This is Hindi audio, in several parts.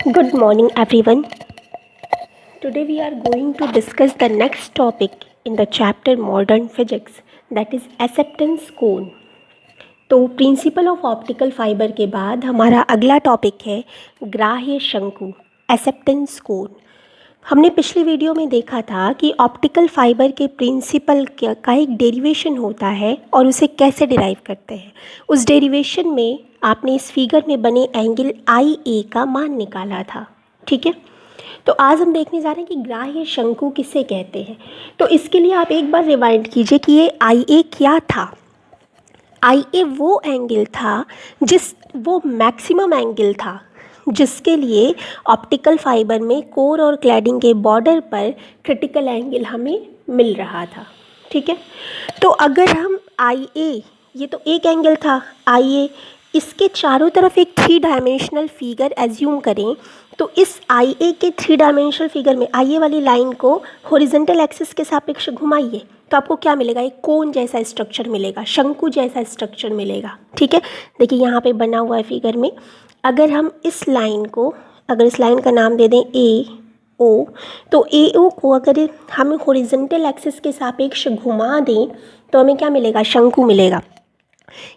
Good morning, everyone. Today we are going to discuss the next topic in the chapter Modern Physics, that is acceptance cone. तो प्रिंसिपल ऑफ ऑप्टिकल फाइबर के बाद हमारा अगला टॉपिक है ग्राह्य शंकु, एक्सेप्टेंस कोन। हमने पिछली वीडियो में देखा था कि ऑप्टिकल फाइबर के प्रिंसिपल का एक डेरिवेशन होता है और उसे कैसे डिराइव करते हैं। उस डेरिवेशन में आपने इस फिगर में बने एंगल आई ए का मान निकाला था, ठीक है। तो आज हम देखने जा रहे हैं कि ग्राह्य शंकु किसे कहते हैं। तो इसके लिए आप एक बार रिवाइंड कीजिए कि ये आई ए क्या था। आई ए वो एंगल था वो मैक्सिमम एंगल था जिसके लिए ऑप्टिकल फाइबर में कोर और क्लैडिंग के बॉर्डर पर क्रिटिकल एंगल हमें मिल रहा था, ठीक है। तो अगर हम आई ए, ये तो एक एंगल था आई ए, इसके चारों तरफ एक 3 डायमेंशनल फिगर एज्यूम करें तो इस आई ए के 3 डायमेंशनल फिगर में आई ए वाली लाइन को हॉरिजॉन्टल एक्सिस के सापेक्ष घुमाइए तो आपको क्या मिलेगा, एक कोन जैसा स्ट्रक्चर मिलेगा, शंकु जैसा स्ट्रक्चर मिलेगा, ठीक है। देखिए यहाँ पे बना हुआ है फिगर में। अगर हम इस लाइन का नाम दे दें ए ओ, तो ए ओ को अगर हम हॉरिजॉन्टल एक्सिस के सापेक्ष घुमा दें तो हमें क्या मिलेगा, शंकु मिलेगा।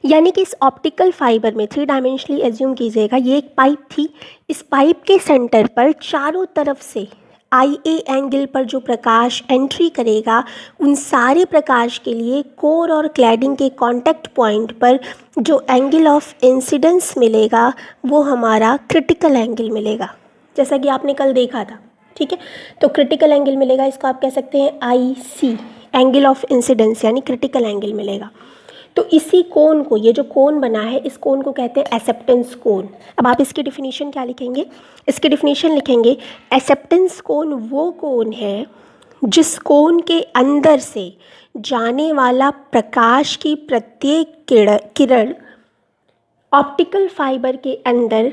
यानी कि इस ऑप्टिकल फाइबर में 3 डायमेंशनली एज्यूम कीजिएगा, ये एक पाइप थी। इस पाइप के सेंटर पर चारों तरफ से आई ए एंगल पर जो प्रकाश एंट्री करेगा उन सारे प्रकाश के लिए कोर और क्लैडिंग के कांटेक्ट पॉइंट पर जो एंगल ऑफ इंसिडेंस मिलेगा वो हमारा क्रिटिकल एंगल मिलेगा, जैसा कि आपने कल देखा था, ठीक है। तो क्रिटिकल एंगल मिलेगा, इसको आप कह सकते हैं आई सी, एंगल ऑफ इंसिडेंस, यानी क्रिटिकल एंगल मिलेगा। तो इसी कोन को, ये जो कोन बना है, इस कोन को कहते हैं एक्सेप्टेंस कोन। अब आप इसकी डिफिनीशन क्या लिखेंगे, इसकी डिफिनीशन लिखेंगे एक्सेप्टेंस कोन वो कोन है जिस कोन के अंदर से जाने वाला प्रकाश की प्रत्येक किरण ऑप्टिकल फाइबर के अंदर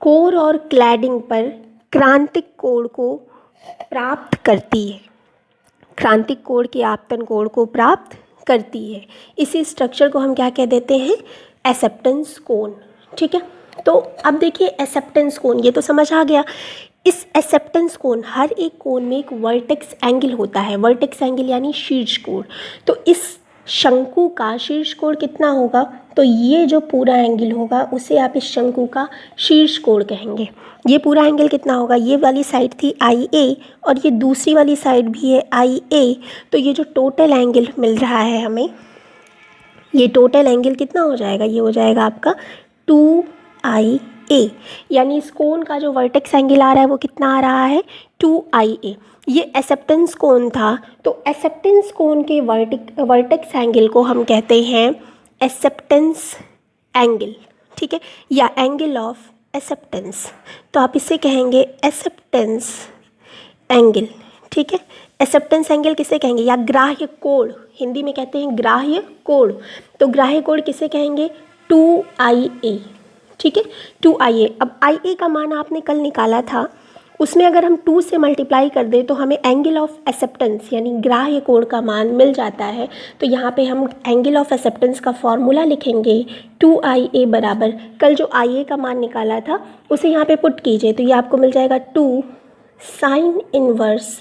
कोर और क्लैडिंग पर क्रांतिक कोण को प्राप्त करती है, क्रांतिक कोण के आपतन कोण को प्राप्त करती है। इसी स्ट्रक्चर को हम क्या कह देते हैं, एक्सेप्टेंस कोन, ठीक है। तो अब देखिए एक्सेप्टेंस कोन, ये तो समझ आ गया। इस एक्सेप्टेंस कोन, हर एक कोन में एक वर्टेक्स एंगल होता है, वर्टेक्स एंगल यानी शीर्ष कोण। तो इस शंकु का शीर्ष कोण कितना होगा, तो ये जो पूरा एंगल होगा उसे आप इस शंकु का शीर्ष कोण कहेंगे। ये पूरा एंगल कितना होगा, ये वाली साइड थी आई ए और ये दूसरी वाली साइड भी है आई ए, तो ये जो टोटल एंगल मिल रहा है हमें, ये टोटल एंगल कितना हो जाएगा, ये हो जाएगा आपका 2IA, यानी इस कोण का जो वर्टेक्स एंगल आ रहा है वो कितना आ रहा है, 2IA। ये एक्सेप्टेंस कोण था, तो एक्सेप्टेंस कोण के वर्टेक्स एंगल को हम कहते हैं एक्सेप्टेंस एंगल, ठीक है, या एंगल ऑफ एक्सेप्टेंस। तो आप इसे कहेंगे एक्सेप्टेंस एंगल, ठीक है। एक्सेप्टेंस एंगल किसे कहेंगे, या ग्राह्य कोण, हिंदी में कहते हैं ग्राह्य कोण। तो ग्राह्य कोण किसे कहेंगे, 2IA, ठीक है, 2IA। अब IA का मान आपने कल निकाला था, उसमें अगर हम 2 से मल्टीप्लाई कर दें तो हमें एंगल ऑफ एक्सेप्टेंस यानी ग्राह्य कोण का मान मिल जाता है। तो यहाँ पे हम एंगल ऑफ एक्सेप्टेंस का फॉर्मूला लिखेंगे 2IA बराबर, कल जो IA का मान निकाला था उसे यहाँ पे पुट कीजिए तो ये आपको मिल जाएगा 2 साइन इनवर्स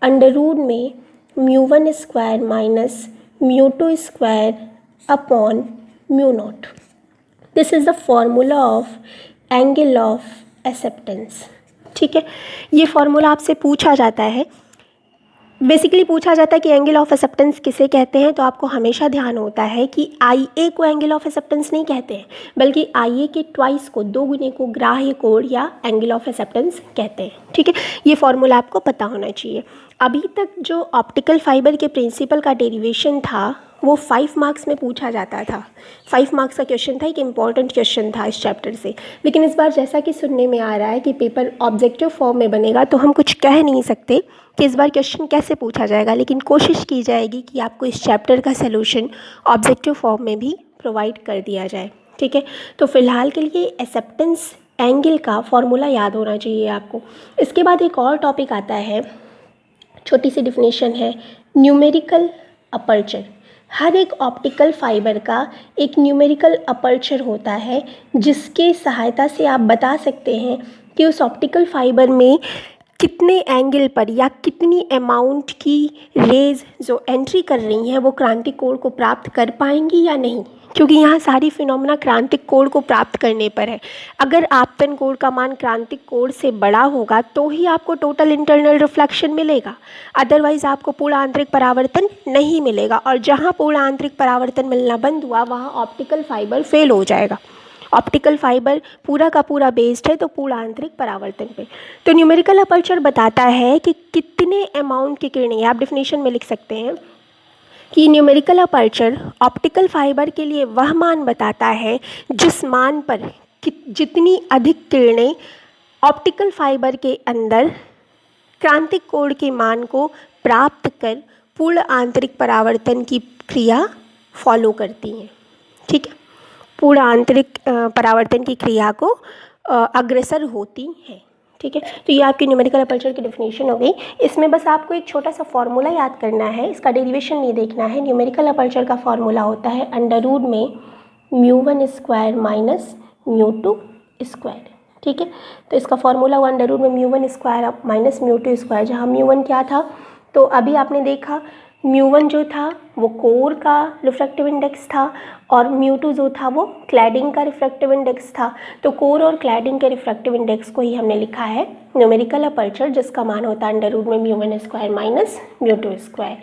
अंडर रूट में μ1 square minus μ2 square upon μ0। This is the formula of angle of acceptance, ठीक है। ये फॉर्मूला आपसे पूछा जाता है, बेसिकली पूछा जाता है कि एंगल ऑफ एक्सेप्टेंस किसे कहते हैं। तो आपको हमेशा ध्यान होता है कि आई ए को एंगल ऑफ एक्सेप्टेंस नहीं कहते हैं, बल्कि आई ए के ट्वाइस को, 2 गुने को ग्राह्य कोण या एंगल ऑफ एक्सेप्टेंस कहते हैं, ठीक है। ये फॉर्मूला आपको पता होना चाहिए। अभी तक जो ऑप्टिकल फाइबर के प्रिंसिपल का डेरिवेशन था वो 5 मार्क्स में पूछा जाता था, 5 मार्क्स का क्वेश्चन था, एक इम्पॉर्टेंट क्वेश्चन था इस चैप्टर से। लेकिन इस बार जैसा कि सुनने में आ रहा है कि पेपर ऑब्जेक्टिव फॉर्म में बनेगा, तो हम कुछ कह नहीं सकते कि इस बार क्वेश्चन कैसे पूछा जाएगा, लेकिन कोशिश की जाएगी कि आपको इस चैप्टर का सलूशन ऑब्जेक्टिव फॉर्म में भी प्रोवाइड कर दिया जाए, ठीक है। तो फिलहाल के लिए एक्सेप्टेंस एंगल का फॉर्मूला याद होना चाहिए आपको। इसके बाद एक और टॉपिक आता है, छोटी सी डिफिनेशन है, न्यूमेरिकल अपर्चर। हर एक ऑप्टिकल फाइबर का एक न्यूमेरिकल अपर्चर होता है जिसके सहायता से आप बता सकते हैं कि उस ऑप्टिकल फाइबर में कितने एंगल पर या कितनी अमाउंट की रेज जो एंट्री कर रही हैं वो क्रांतिक कोण को प्राप्त कर पाएंगी या नहीं, क्योंकि यहाँ सारी फिनोमेना क्रांतिक कोण को प्राप्त करने पर है। अगर आपतन कोण का मान क्रांतिक कोण से बड़ा होगा तो ही आपको टोटल इंटरनल रिफ्लेक्शन मिलेगा, अदरवाइज आपको पूर्ण आंतरिक परावर्तन नहीं मिलेगा, और जहाँ पूर्ण आंतरिक परावर्तन मिलना बंद हुआ वहाँ ऑप्टिकल फाइबर फेल हो जाएगा। ऑप्टिकल फाइबर पूरा का पूरा बेस्ड है तो पूर्ण आंतरिक परावर्तन पे। तो न्यूमेरिकल अपर्चर बताता है कि कितने अमाउंट की किरणें, आप डेफिनेशन में लिख सकते हैं कि न्यूमेरिकल अपर्चर ऑप्टिकल फाइबर के लिए वह मान बताता है जिस मान पर जितनी अधिक किरणें ऑप्टिकल फाइबर के अंदर क्रांतिक कोण के मान को प्राप्त कर पूर्ण आंतरिक परावर्तन की क्रिया फॉलो करती हैं। ठीक है, पूर्ण आंतरिक परावर्तन की क्रिया को अग्रसर होती है। ठीक है, तो ये आपकी न्यूमेरिकल अपर्चर की डेफिनेशन हो गई। इसमें बस आपको एक छोटा सा फॉर्मूला याद करना है, इसका डेरिवेशन नहीं देखना है। न्यूमेरिकल अपर्चर का फॉर्मूला होता है अंडर रूट में μ1 स्क्वायर माइनस μ2 स्क्वायर। ठीक है, तो इसका फॉर्मूला हुआ अंडर रूट में μ1 स्क्वायर माइनस μ2 स्क्वायर, जहाँ μ1 क्या था, तो अभी आपने देखा μ1 जो था वो कोर का रिफ्रैक्टिव इंडेक्स था और μ2 जो था वो क्लैडिंग का रिफ्रैक्टिव इंडेक्स था। तो कोर और क्लैडिंग के रिफ्रैक्टिव इंडेक्स को ही हमने लिखा है न्यूमेरिकल अपर्चर, जिसका मान होता है अंडर रूट में μ1 स्क्वायर माइनस μ2 स्क्वायर।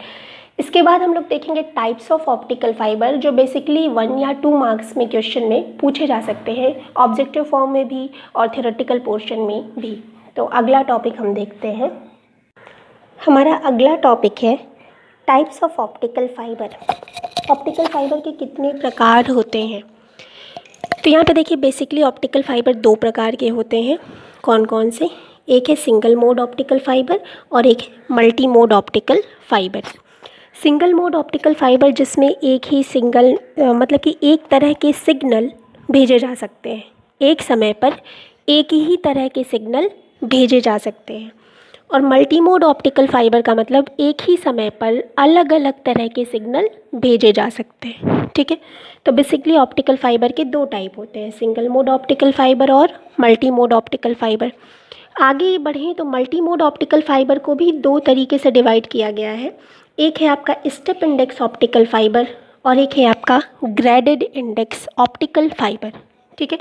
इसके बाद हम लोग देखेंगे टाइप्स ऑफ ऑप्टिकल फाइबर, जो बेसिकली 1 या 2 मार्क्स में क्वेश्चन में पूछे जा सकते हैं, ऑब्जेक्टिव फॉर्म में भी और थ्योरेटिकल पोर्शन में भी। तो अगला टॉपिक हम देखते हैं। हमारा अगला टॉपिक है types of optical fibre. Optical fibre के कितने प्रकार होते हैं? तो यहाँ पे देखिए बेसिकली ऑप्टिकल फाइबर 2 प्रकार के होते हैं। कौन कौन से? एक है सिंगल मोड ऑप्टिकल फाइबर और एक है multi mode optical fibre. Single mode optical fibre जिसमें एक ही सिंगल मतलब कि एक तरह के सिग्नल भेजे जा सकते हैं, एक समय पर एक ही तरह के सिग्नल भेजे जा सकते हैं। और मल्टी मोड ऑप्टिकल फाइबर का मतलब एक ही समय पर अलग अलग तरह के सिग्नल भेजे जा सकते हैं। ठीक है, तो बेसिकली ऑप्टिकल फाइबर के 2 टाइप होते हैं, सिंगल मोड ऑप्टिकल फाइबर और मल्टी मोड ऑप्टिकल फाइबर। आगे बढ़ें तो मल्टी मोड ऑप्टिकल फाइबर को भी 2 तरीके से डिवाइड किया गया है। एक है आपका स्टेप इंडेक्स ऑप्टिकल फाइबर और एक है आपका ग्रेडेड इंडेक्स ऑप्टिकल फाइबर। ठीक है,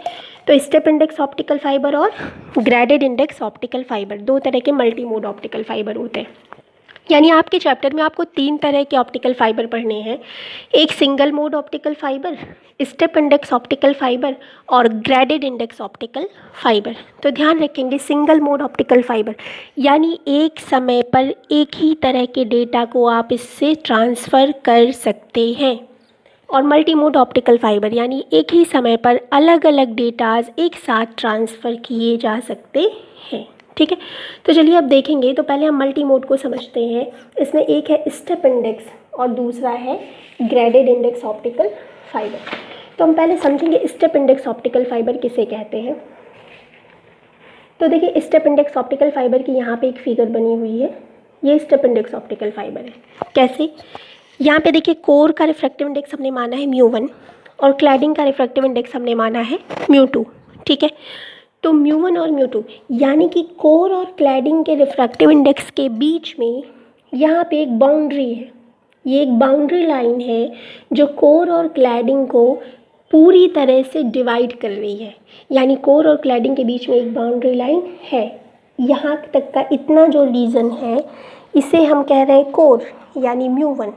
तो स्टेप इंडेक्स ऑप्टिकल फाइबर और ग्रेडेड इंडेक्स ऑप्टिकल फाइबर 2 तरह के मल्टी मोड ऑप्टिकल फाइबर होते हैं। यानी आपके चैप्टर में आपको 3 तरह के ऑप्टिकल फाइबर पढ़ने हैं, एक single mode optical fibre, step index optical fibre और ग्रेडेड इंडेक्स ऑप्टिकल फाइबर। तो ध्यान रखेंगे सिंगल मोड ऑप्टिकल फाइबर यानी एक समय पर एक ही तरह के डेटा को आप इससे ट्रांसफ़र कर सकते हैं, और मल्टी मोड ऑप्टिकल फाइबर यानी एक ही समय पर अलग अलग डेटाज एक साथ ट्रांसफ़र किए जा सकते हैं। ठीक है, तो चलिए अब देखेंगे। तो पहले हम मल्टी मोड को समझते हैं। इसमें एक है स्टेप इंडेक्स और दूसरा है ग्रेडेड इंडेक्स ऑप्टिकल फाइबर। तो हम पहले समझेंगे स्टेप इंडेक्स ऑप्टिकल फाइबर किसे कहते हैं। तो देखिए स्टेप इंडेक्स ऑप्टिकल फाइबर की यहाँ पे एक फिगर बनी हुई है, ये स्टेप इंडेक्स ऑप्टिकल फाइबर है। कैसे? यहाँ पे देखिए कोर का रिफ्रैक्टिव इंडेक्स हमने माना है μ1 और क्लैडिंग का रिफ्रैक्टिव इंडेक्स हमने माना है μ2। ठीक है, तो μ1 और μ2 यानी कि कोर और क्लैडिंग के रिफ्रैक्टिव इंडेक्स के बीच में यहाँ पे एक बाउंड्री है, ये एक बाउंड्री लाइन है जो कोर और क्लैडिंग को पूरी तरह से डिवाइड कर रही है। यानी कोर और क्लैडिंग के बीच में एक बाउंड्री लाइन है, यहाँ तक का इतना जो रीजन है इसे हम कह रहे हैं कोर यानी μ1,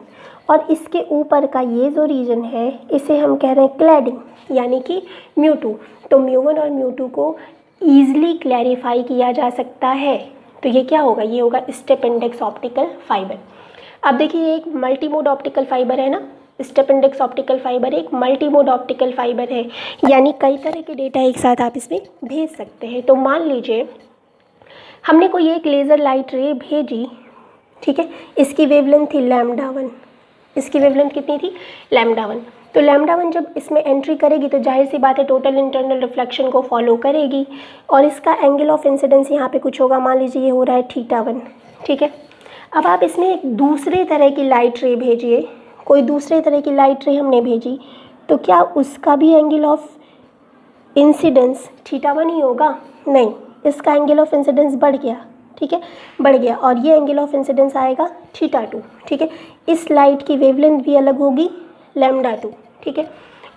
और इसके ऊपर का ये जो रीजन है इसे हम कह रहे हैं क्लैडिंग यानी कि μ2। तो μ1 और μ2 को ईज़िली क्लैरिफाई किया जा सकता है। तो ये क्या होगा? ये होगा स्टेप इंडेक्स ऑप्टिकल फाइबर। अब देखिए एक मल्टी मोड ऑप्टिकल फाइबर है ना, स्टेप इंडेक्स ऑप्टिकल फाइबर एक मल्टी मोड ऑप्टिकल फाइबर है, यानी कई तरह के डेटा एक साथ आप इसमें भेज सकते हैं। तो मान लीजिए हमने कोई एक लेज़र लाइट रे भेजी, ठीक है, इसकी वेवलेंथ थी λ1, इसकी वेवलेंथ कितनी थी? λ1। तो λ1 जब इसमें एंट्री करेगी तो जाहिर सी बात है टोटल इंटरनल रिफ्लेक्शन को फॉलो करेगी, और इसका एंगल ऑफ इंसिडेंस यहाँ पे कुछ होगा, मान लीजिए ये हो रहा है θ1। ठीक है, अब आप इसमें एक दूसरे तरह की लाइट रे भेजिए, कोई दूसरे तरह की लाइट रे हमने भेजी, तो क्या उसका भी एंगल ऑफ इंसिडेंस θ1 ही होगा? नहीं, इसका एंगल ऑफ इंसिडेंस बढ़ गया, ठीक है, बढ़ गया, और ये एंगल ऑफ इंसिडेंस आएगा θ2, ठीक है। इस लाइट की वेवलेंथ भी अलग होगी λ2, ठीक है।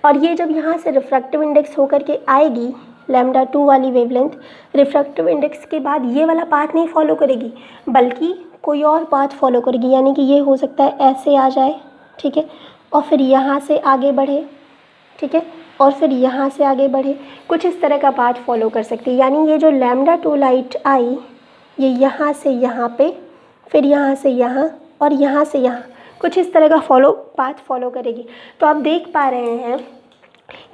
और ये जब यहाँ से रिफ्रैक्टिव इंडेक्स होकर के आएगी λ2 वाली वेवलेंथ, रिफ्रैक्टिव इंडेक्स के बाद ये वाला पाथ नहीं फॉलो करेगी बल्कि कोई और पाथ फॉलो करेगी, यानी कि ये हो सकता है ऐसे आ जाए, ठीक है, और फिर यहाँ से आगे बढ़े, ठीक है, और फिर यहाँ से आगे बढ़े, कुछ इस तरह का पाथ फॉलो कर सकती है। यानी ये जो λ2 लाइट आई ये यहाँ से यहाँ पे, फिर यहाँ से यहाँ और यहाँ से यहाँ, कुछ इस तरह का पाथ फॉलो करेगी। तो आप देख पा रहे हैं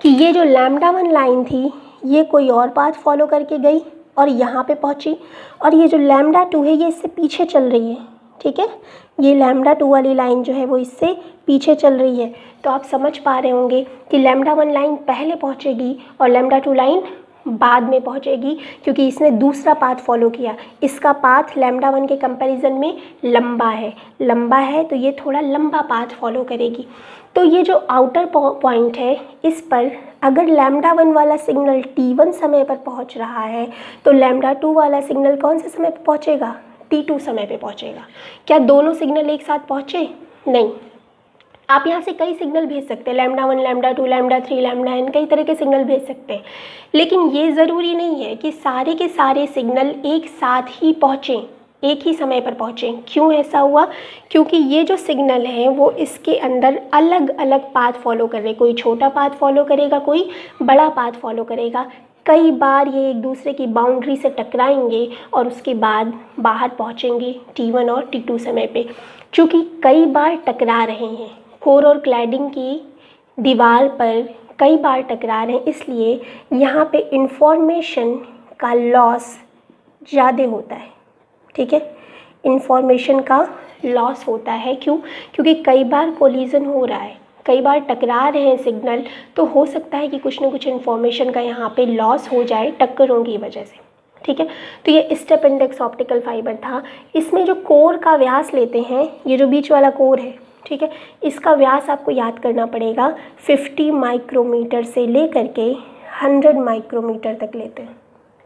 कि ये जो λ1 लाइन थी ये कोई और पाथ फॉलो करके गई और यहाँ पे पहुँची, और ये जो λ2 है ये इससे पीछे चल रही है, ठीक है, ये λ2 वाली लाइन जो है वो इससे पीछे चल रही है। तो आप समझ पा रहे होंगे कि λ1 लाइन पहले पहुँचेगी और λ2 लाइन बाद में पहुँचेगी, क्योंकि इसने दूसरा पाथ फॉलो किया। इसका पाथ λ1 के कंपैरिजन में लंबा है, तो ये थोड़ा लंबा पाथ फॉलो करेगी। तो ये जो आउटर पॉइंट है इस पर अगर λ1 वाला सिग्नल t1 समय पर पहुंच रहा है तो λ2 वाला सिग्नल कौन से समय पर पहुंचेगा, t2 समय पे पहुंचेगा। क्या दोनों सिग्नल एक साथ पहुंचे? नहीं। आप यहाँ से कई सिग्नल भेज सकते हैं, λ1, λ2, λ3, λn, कई तरह के सिग्नल भेज सकते हैं, लेकिन ये ज़रूरी नहीं है कि सारे के सारे सिग्नल एक साथ ही पहुँचें, एक ही समय पर पहुँचें। क्यों ऐसा हुआ? क्योंकि ये जो सिग्नल हैं वो इसके अंदर अलग अलग पाथ फॉलो कर रहे हैं। कोई छोटा पाथ फॉलो करेगा, कोई बड़ा पाथ फॉलो करेगा। कई बार ये एक दूसरे की बाउंड्री से टकराएंगे और उसके बाद बाहर पहुँचेंगे t1 और t2 समय पे। चूँकि कई बार टकरा रहे हैं, कोर और क्लैडिंग की दीवार पर कई बार टकरा रहे हैं, इसलिए यहाँ पे इंफॉर्मेशन का लॉस ज़्यादा होता है, ठीक है, इंफॉर्मेशन का लॉस होता है। क्यों? क्योंकि कई बार कोलिजन हो रहा है, कई बार टकरा रहे हैं सिग्नल, तो हो सकता है कि कुछ ना कुछ इन्फॉर्मेशन का यहाँ पे लॉस हो जाए टक्करों की वजह से, ठीक है। तो ये स्टेप इंडेक्स ऑप्टिकल फाइबर था। इसमें जो कोर का व्यास लेते हैं, ये जो बीच वाला कोर है, ठीक है, इसका व्यास आपको याद करना पड़ेगा 50 माइक्रोमीटर से लेकर के 100 माइक्रोमीटर तक लेते हैं,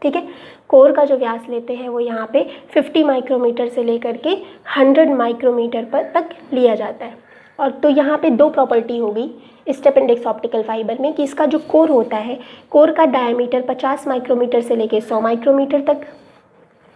ठीक है। कोर का जो व्यास लेते हैं वो यहाँ पे 50 माइक्रोमीटर से लेकर के 100 माइक्रोमीटर पर तक लिया जाता है। और तो यहाँ पे दो प्रॉपर्टी होगी स्टेप इंडेक्स ऑप्टिकल फाइबर में कि इसका जो कोर होता है, कोर का डायमीटर 50 माइक्रोमीटर से लेकर 100 माइक्रोमीटर तक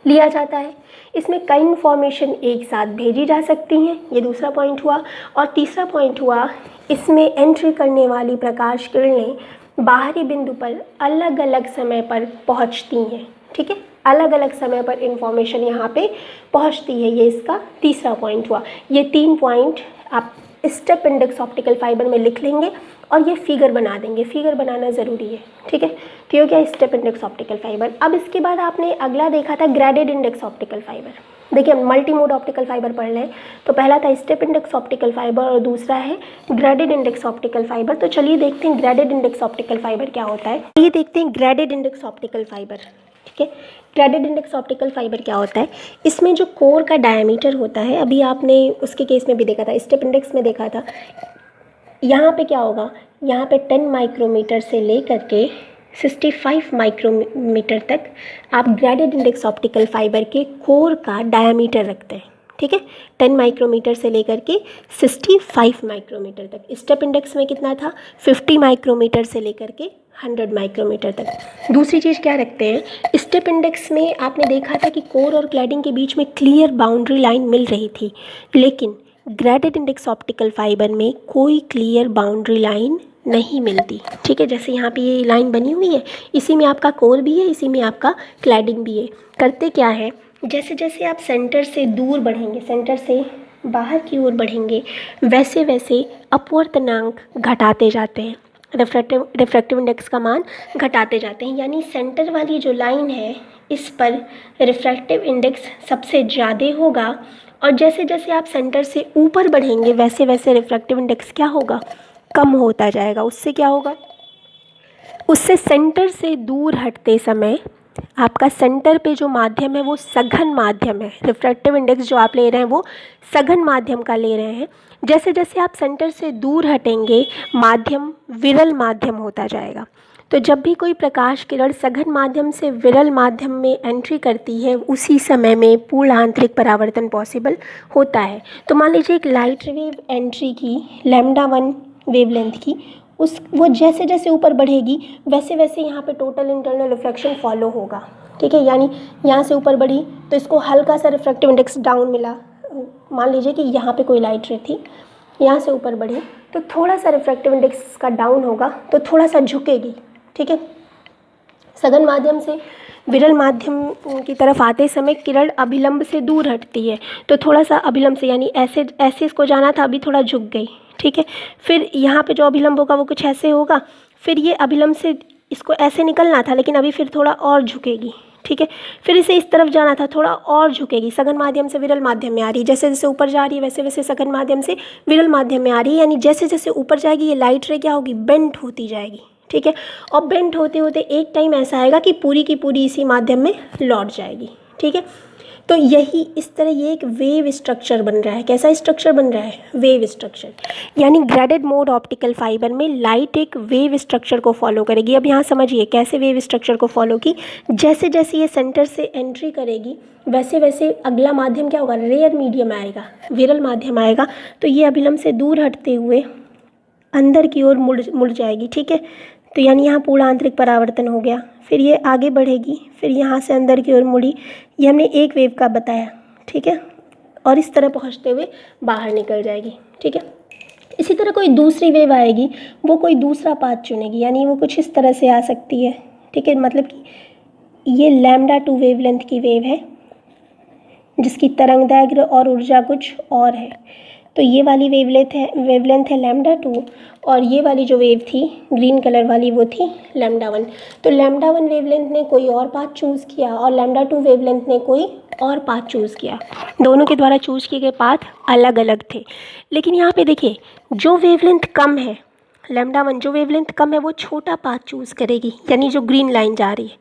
लिया जाता है। इसमें कई इन्फॉर्मेशन एक साथ भेजी जा सकती हैं, ये दूसरा पॉइंट हुआ। और तीसरा पॉइंट हुआ, इसमें एंट्री करने वाली प्रकाश किरणें बाहरी बिंदु पर अलग अलग समय पर पहुंचती हैं, ठीक है, अलग अलग समय पर इंफॉर्मेशन यहाँ पे पहुंचती है। ये इसका तीसरा पॉइंट हुआ। ये 3 पॉइंट आप स्टेप इंडेक्स ऑप्टिकल फाइबर में लिख लेंगे और ये फिगर बना देंगे। फिगर बनाना ज़रूरी है, ठीक है। तो ये क्या स्टेप इंडेक्स ऑप्टिकल फाइबर। अब इसके बाद आपने अगला देखा था ग्रेडेड इंडेक्स ऑप्टिकल फाइबर। देखिए मल्टी मोड ऑप्टिकल फाइबर पढ़ लें, तो पहला था स्टेप इंडेक्स ऑप्टिकल फाइबर और दूसरा है ग्रेडेड इंडेक्स ऑप्टिकल फाइबर। तो चलिए देखते हैं ग्रेडेड इंडेक्स ऑप्टिकल फाइबर क्या होता है। ये देखते हैं ग्रेडेड इंडेक्स ऑप्टिकल फाइबर, ठीक है। ग्रेडेड इंडेक्स ऑप्टिकल फाइबर क्या होता है? इसमें जो कोर का डायमीटर होता है, अभी आपने उसके केस में भी देखा था, स्टेप इंडेक्स में देखा था, यहाँ पे क्या होगा, यहाँ पे 10 माइक्रोमीटर से लेकर के 65 माइक्रोमीटर तक आप ग्रेडेड इंडेक्स ऑप्टिकल फाइबर के कोर का डायमीटर रखते हैं, ठीक है। 10 माइक्रोमीटर से लेकर के 65 माइक्रोमीटर तक। स्टेप इंडेक्स में कितना था? 50 माइक्रोमीटर से लेकर के 100 माइक्रोमीटर तक। दूसरी चीज़ क्या रखते हैं, स्टेप इंडेक्स में आपने देखा था कि कोर और क्लैडिंग के बीच में क्लियर बाउंड्री लाइन मिल रही थी, लेकिन ग्रेडेड इंडेक्स ऑप्टिकल फाइबर में कोई क्लियर बाउंड्री लाइन नहीं मिलती, ठीक है। जैसे यहाँ पे ये लाइन बनी हुई है, इसी में आपका कोर भी है, इसी में आपका क्लैडिंग भी है। करते क्या है, जैसे जैसे आप सेंटर से दूर बढ़ेंगे, सेंटर से बाहर की ओर बढ़ेंगे, वैसे वैसे अपवर्तनांक घटाते जाते हैं, रिफ्रैक्टिव इंडेक्स का मान घटाते जाते हैं। यानी सेंटर वाली जो लाइन है इस पर रिफ्रैक्टिव इंडेक्स सबसे ज़्यादा होगा, और जैसे जैसे आप सेंटर से ऊपर बढ़ेंगे वैसे वैसे रिफ्रैक्टिव इंडेक्स क्या होगा, कम होता जाएगा। उससे क्या होगा, उससे सेंटर से दूर हटते समय आपका सेंटर पे जो माध्यम है वो सघन माध्यम है। रिफ्रैक्टिव इंडेक्स जो आप ले रहे हैं वो सघन माध्यम का ले रहे हैं। जैसे जैसे आप सेंटर से दूर हटेंगे माध्यम विरल माध्यम होता जाएगा। तो जब भी कोई प्रकाश किरण सघन माध्यम से विरल माध्यम में एंट्री करती है उसी समय में पूर्ण आंतरिक परावर्तन पॉसिबल होता है। तो मान लीजिए एक लाइट वेव एंट्री की λ1 वेवलेंथ की, वो जैसे जैसे ऊपर बढ़ेगी वैसे वैसे यहाँ पे टोटल इंटरनल रिफ्लेक्शन फॉलो होगा। ठीक है, यानी यहाँ से ऊपर बढ़ी तो इसको हल्का सा रिफ्रैक्टिव इंडेक्स डाउन मिला। मान लीजिए कि यहाँ पे कोई लाइट रे थी, यहाँ से ऊपर बढ़ी तो थोड़ा सा रिफ्रैक्टिव इंडेक्स का डाउन होगा तो थोड़ा सा झुकेगी। ठीक है, सघन माध्यम से विरल माध्यम की तरफ आते समय किरण अभिलंब से दूर हटती है तो थोड़ा सा अभिलंब से, यानी ऐसे ऐसे इसको जाना था, अभी थोड़ा झुक गई। ठीक है, फिर यहाँ पे जो अभिलंब होगा वो कुछ ऐसे होगा, फिर ये अभिलंब से इसको ऐसे निकलना था लेकिन अभी फिर थोड़ा और झुकेगी। ठीक है, फिर इसे इस तरफ जाना था, थोड़ा और झुकेगी। सघन माध्यम से विरल माध्यम में आ रही है, जैसे जैसे ऊपर जा रही है वैसे वैसे सघन माध्यम से विरल माध्यम में आ रही है, यानी जैसे जैसे ऊपर जाएगी ये लाइट रे क्या होगी, बेंट होती जाएगी। ठीक है, और बेंट होते होते एक टाइम ऐसा आएगा कि पूरी की पूरी इसी माध्यम में लौट जाएगी। ठीक है, तो यही इस तरह ये एक वेव स्ट्रक्चर बन रहा है। कैसा स्ट्रक्चर बन रहा है, वेव स्ट्रक्चर, यानी ग्रेडेड मोड ऑप्टिकल फाइबर में लाइट एक वेव स्ट्रक्चर को फॉलो करेगी। अब यहाँ समझिए कैसे वेव स्ट्रक्चर को फॉलो की, जैसे जैसे ये सेंटर से एंट्री करेगी वैसे वैसे अगला माध्यम क्या होगा, रेयर मीडियम आएगा, विरल माध्यम आएगा, तो ये अभिलंब से दूर हटते हुए अंदर की ओर मुड़ जाएगी। ठीक है, तो यानी यहाँ पूर्ण आंतरिक परावर्तन हो गया। फिर ये आगे बढ़ेगी, फिर यहाँ से अंदर की ओर मुड़ी, ये हमने एक वेव का बताया। ठीक है, और इस तरह पहुँचते हुए बाहर निकल जाएगी। ठीक है, इसी तरह कोई दूसरी वेव आएगी, वो कोई दूसरा पाथ चुनेगी, यानी वो कुछ इस तरह से आ सकती है। ठीक है, मतलब कि ये λ2 वेवलेंथ की वेव है जिसकी तरंगदैर्घ्य और ऊर्जा कुछ और है। तो ये वाली वेवलेंथ है λ2, और ये वाली जो वेव थी ग्रीन कलर वाली वो थी λ1। तो λ1 वेवलेंथ ने कोई और पाथ चूज़ किया और λ2 वेवलेंथ ने कोई और पाथ चूज़ किया। दोनों के द्वारा चूज़ किए गए पाथ अलग अलग थे, लेकिन यहाँ पे देखिए जो वेवलेंथ कम है λ1, जो वेवलेंथ कम है वो छोटा पाथ चूज़ करेगी, यानी जो ग्रीन लाइन जा रही है,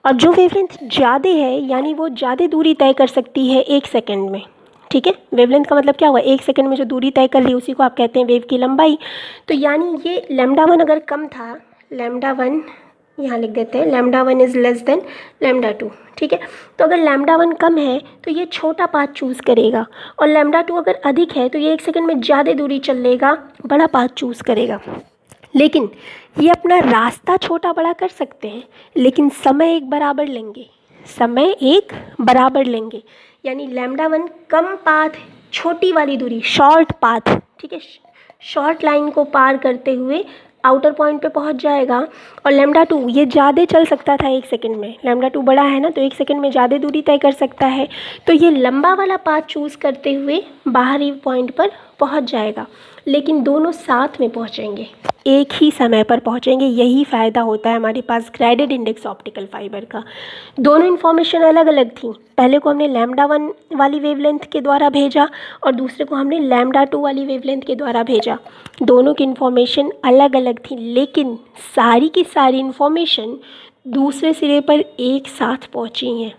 और जो वेवलेंथ ज़्यादा है यानी वो ज़्यादा दूरी तय कर सकती है 1 सेकेंड में। ठीक है, वेवलेंथ का मतलब क्या हुआ, 1 सेकंड में जो दूरी तय कर ली उसी को आप कहते हैं वेव की लंबाई। तो यानी ये λ1 अगर कम था, λ1 यहाँ लिख देते हैं, λ1 इज़ लेस देन λ2। ठीक है, तो अगर λ1 कम है तो ये छोटा पाथ चूज़ करेगा, और λ2 अगर अधिक है तो ये 1 सेकंड में ज़्यादा दूरी चल लेगा, बड़ा पाथ चूज़ करेगा। लेकिन ये अपना रास्ता छोटा बड़ा कर सकते हैं, लेकिन समय एक बराबर लेंगे, समय एक बराबर लेंगे, यानी λ1 कम पाथ, छोटी वाली दूरी, शॉर्ट पाथ। ठीक है, शॉर्ट लाइन को पार करते हुए आउटर पॉइंट पे पहुंच जाएगा, और λ2 ये ज़्यादा चल सकता था 1 सेकंड में, λ2 बड़ा है ना तो 1 सेकंड में ज़्यादा दूरी तय कर सकता है, तो ये लंबा वाला पाथ चूज़ करते हुए बाहरी पॉइंट पर पहुंच जाएगा, लेकिन दोनों साथ में पहुंचेंगे, एक ही समय पर पहुंचेंगे। यही फ़ायदा होता है हमारे पास ग्रेडेड इंडेक्स ऑप्टिकल फाइबर का। दोनों इन्फॉर्मेशन अलग अलग थी, पहले को हमने λ1 वाली वेवलेंथ के द्वारा भेजा और दूसरे को हमने λ2 वाली वेवलेंथ के द्वारा भेजा। दोनों की इन्फॉर्मेशन अलग अलग थी, लेकिन सारी की सारी इन्फॉर्मेशन दूसरे सिरे पर एक साथ पहुंची हैं,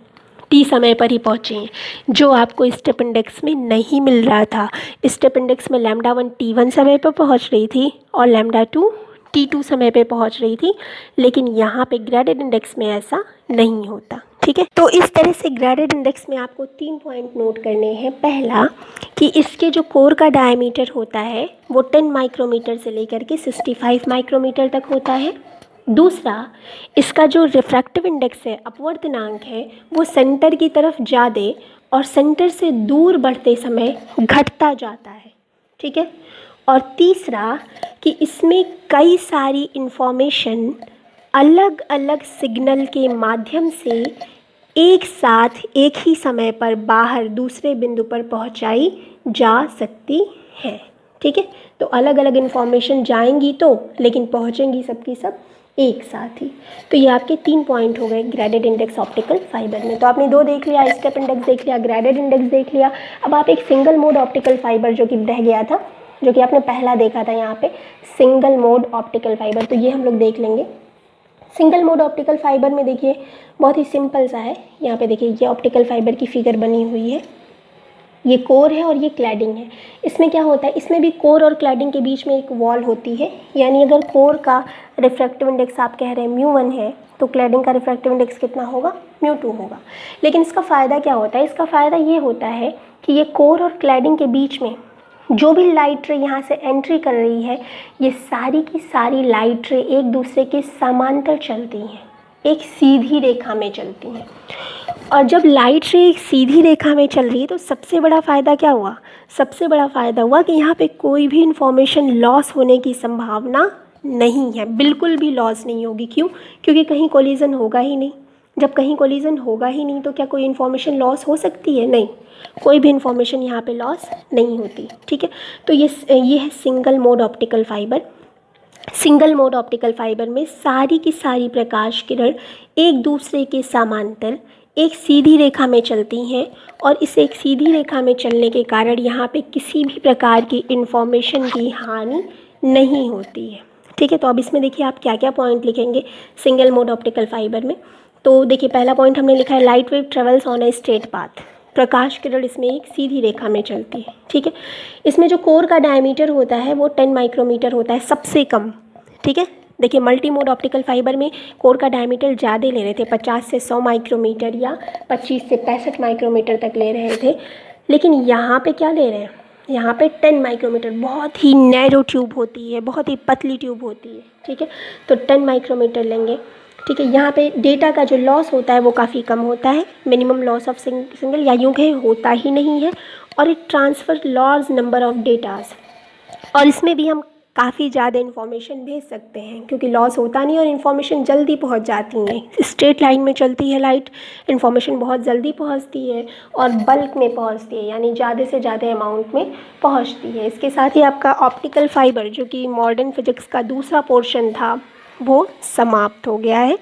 टी समय पर ही पहुँचे हैं, जो आपको स्टेप इंडेक्स में नहीं मिल रहा था। स्टेप इंडेक्स में λ1 t1 समय पर पहुँच रही थी और λ2 t2 समय पे पहुँच रही थी, लेकिन यहाँ पे ग्रेडेड इंडेक्स में ऐसा नहीं होता। ठीक है, तो इस तरह से ग्रेडेड इंडेक्स में आपको 3 पॉइंट नोट करने हैं। पहला कि इसके जो कोर का डायमीटर होता है वो 10 माइक्रोमीटर से लेकर के 65 माइक्रोमीटर तक होता है। दूसरा, इसका जो रिफ्रैक्टिव इंडेक्स है, अपवर्तनांक है, वो सेंटर की तरफ ज़्यादा और सेंटर से दूर बढ़ते समय घटता जाता है। ठीक है, और तीसरा कि इसमें कई सारी इन्फॉर्मेशन अलग अलग सिग्नल के माध्यम से एक साथ एक ही समय पर बाहर दूसरे बिंदु पर पहुंचाई जा सकती है। ठीक है, तो अलग अलग इन्फॉर्मेशन जाएंगी तो, लेकिन पहुंचेंगी सबकी सब एक साथ ही। तो ये आपके 3 पॉइंट हो गए ग्रेडेड इंडेक्स ऑप्टिकल फाइबर में। तो आपने 2 देख लिया, स्टेप इंडेक्स देख लिया, ग्रेडेड इंडेक्स देख लिया। अब आप एक सिंगल मोड ऑप्टिकल फाइबर जो कि रह गया था, जो कि आपने पहला देखा था यहाँ पे, सिंगल मोड ऑप्टिकल फाइबर, तो ये हम लोग देख लेंगे। सिंगल मोड ऑप्टिकल फाइबर में देखिए बहुत ही सिंपल सा है। यहाँ पे देखिए ये ऑप्टिकल फाइबर की फिगर बनी हुई है, ये कोर है और ये क्लैडिंग है। इसमें क्या होता है, इसमें भी कोर और क्लैडिंग के बीच में एक वॉल होती है, यानी अगर कोर का रिफ्रैक्टिव इंडेक्स आप कह रहे हैं μ1 है, तो क्लैडिंग का रिफ्रैक्टिव इंडेक्स कितना होगा, μ2 होगा। लेकिन इसका फ़ायदा क्या होता है, इसका फ़ायदा ये होता है कि ये कोर और क्लैडिंग के बीच में जो भी लाइट रे यहाँ से एंट्री कर रही है, ये सारी की सारी लाइट रे एक दूसरे के समांतर चलती हैं, एक सीधी रेखा में चलती हैं। और जब लाइट रे एक सीधी रेखा में चल रही है तो सबसे बड़ा फ़ायदा क्या हुआ, सबसे बड़ा फ़ायदा हुआ कि यहाँ पे कोई भी इंफॉर्मेशन लॉस होने की संभावना नहीं है, बिल्कुल भी लॉस नहीं होगी। क्यों? क्योंकि कहीं कोलिजन होगा ही नहीं। जब कहीं कोलिजन होगा ही नहीं तो क्या कोई इन्फॉर्मेशन लॉस हो सकती है? नहीं, कोई भी इन्फॉर्मेशन यहाँ पे लॉस नहीं होती। ठीक है, तो ये है single mode optical fibre. Single mode optical fibre में सारी की सारी प्रकाश किरण एक दूसरे के समांतर एक सीधी रेखा में चलती हैं, और इस एक सीधी रेखा में चलने के कारण यहाँ पे किसी भी प्रकार की इन्फॉर्मेशन की हानि नहीं होती है। ठीक है, तो अब इसमें देखिए आप क्या क्या पॉइंट लिखेंगे सिंगल मोड ऑप्टिकल फाइबर में। तो देखिए पहला पॉइंट हमने लिखा है light wave travels on a straight path, प्रकाश किरण इसमें एक सीधी रेखा में चलती है। ठीक है, इसमें जो कोर का डायमीटर होता है वो 10 माइक्रोमीटर होता है, सबसे कम। ठीक है, देखिए मल्टी मोड ऑप्टिकल फाइबर में कोर का डायमीटर ज़्यादा ले रहे थे, 50 से 100 माइक्रोमीटर या 25 से 65 माइक्रोमीटर तक ले रहे थे। लेकिन यहाँ पे क्या ले रहे हैं, यहाँ पे 10 माइक्रोमीटर, बहुत ही नैरो ट्यूब होती है, बहुत ही पतली ट्यूब होती है। ठीक है, तो 10 माइक्रोमीटर लेंगे। ठीक है, यहाँ पे डेटा का जो लॉस होता है वो काफ़ी कम होता है, मिनिमम लॉस ऑफ सिंगल या यूँ कहें होता ही नहीं है, और it transfer large number of datas, और इसमें भी हम काफ़ी ज़्यादा इन्फॉर्मेशन भेज सकते हैं क्योंकि लॉस होता नहीं और इन्फॉर्मेशन जल्दी पहुंच जाती है। स्ट्रेट लाइन में चलती है लाइट, इन्फॉर्मेशन बहुत जल्दी पहुंचती है और बल्क में पहुंचती है, यानी ज़्यादा से ज़्यादा अमाउंट में पहुंचती है। इसके साथ ही आपका ऑप्टिकल फाइबर जो कि मॉडर्न फिजिक्स का दूसरा पोर्शन था वो समाप्त हो गया है।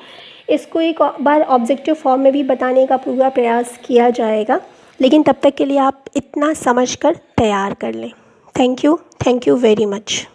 इसको एक बार ऑब्जेक्टिव फॉर्म में भी बताने का पूरा प्रयास किया जाएगा, लेकिन तब तक के लिए आप इतना समझ कर तैयार कर लें। Thank you very much.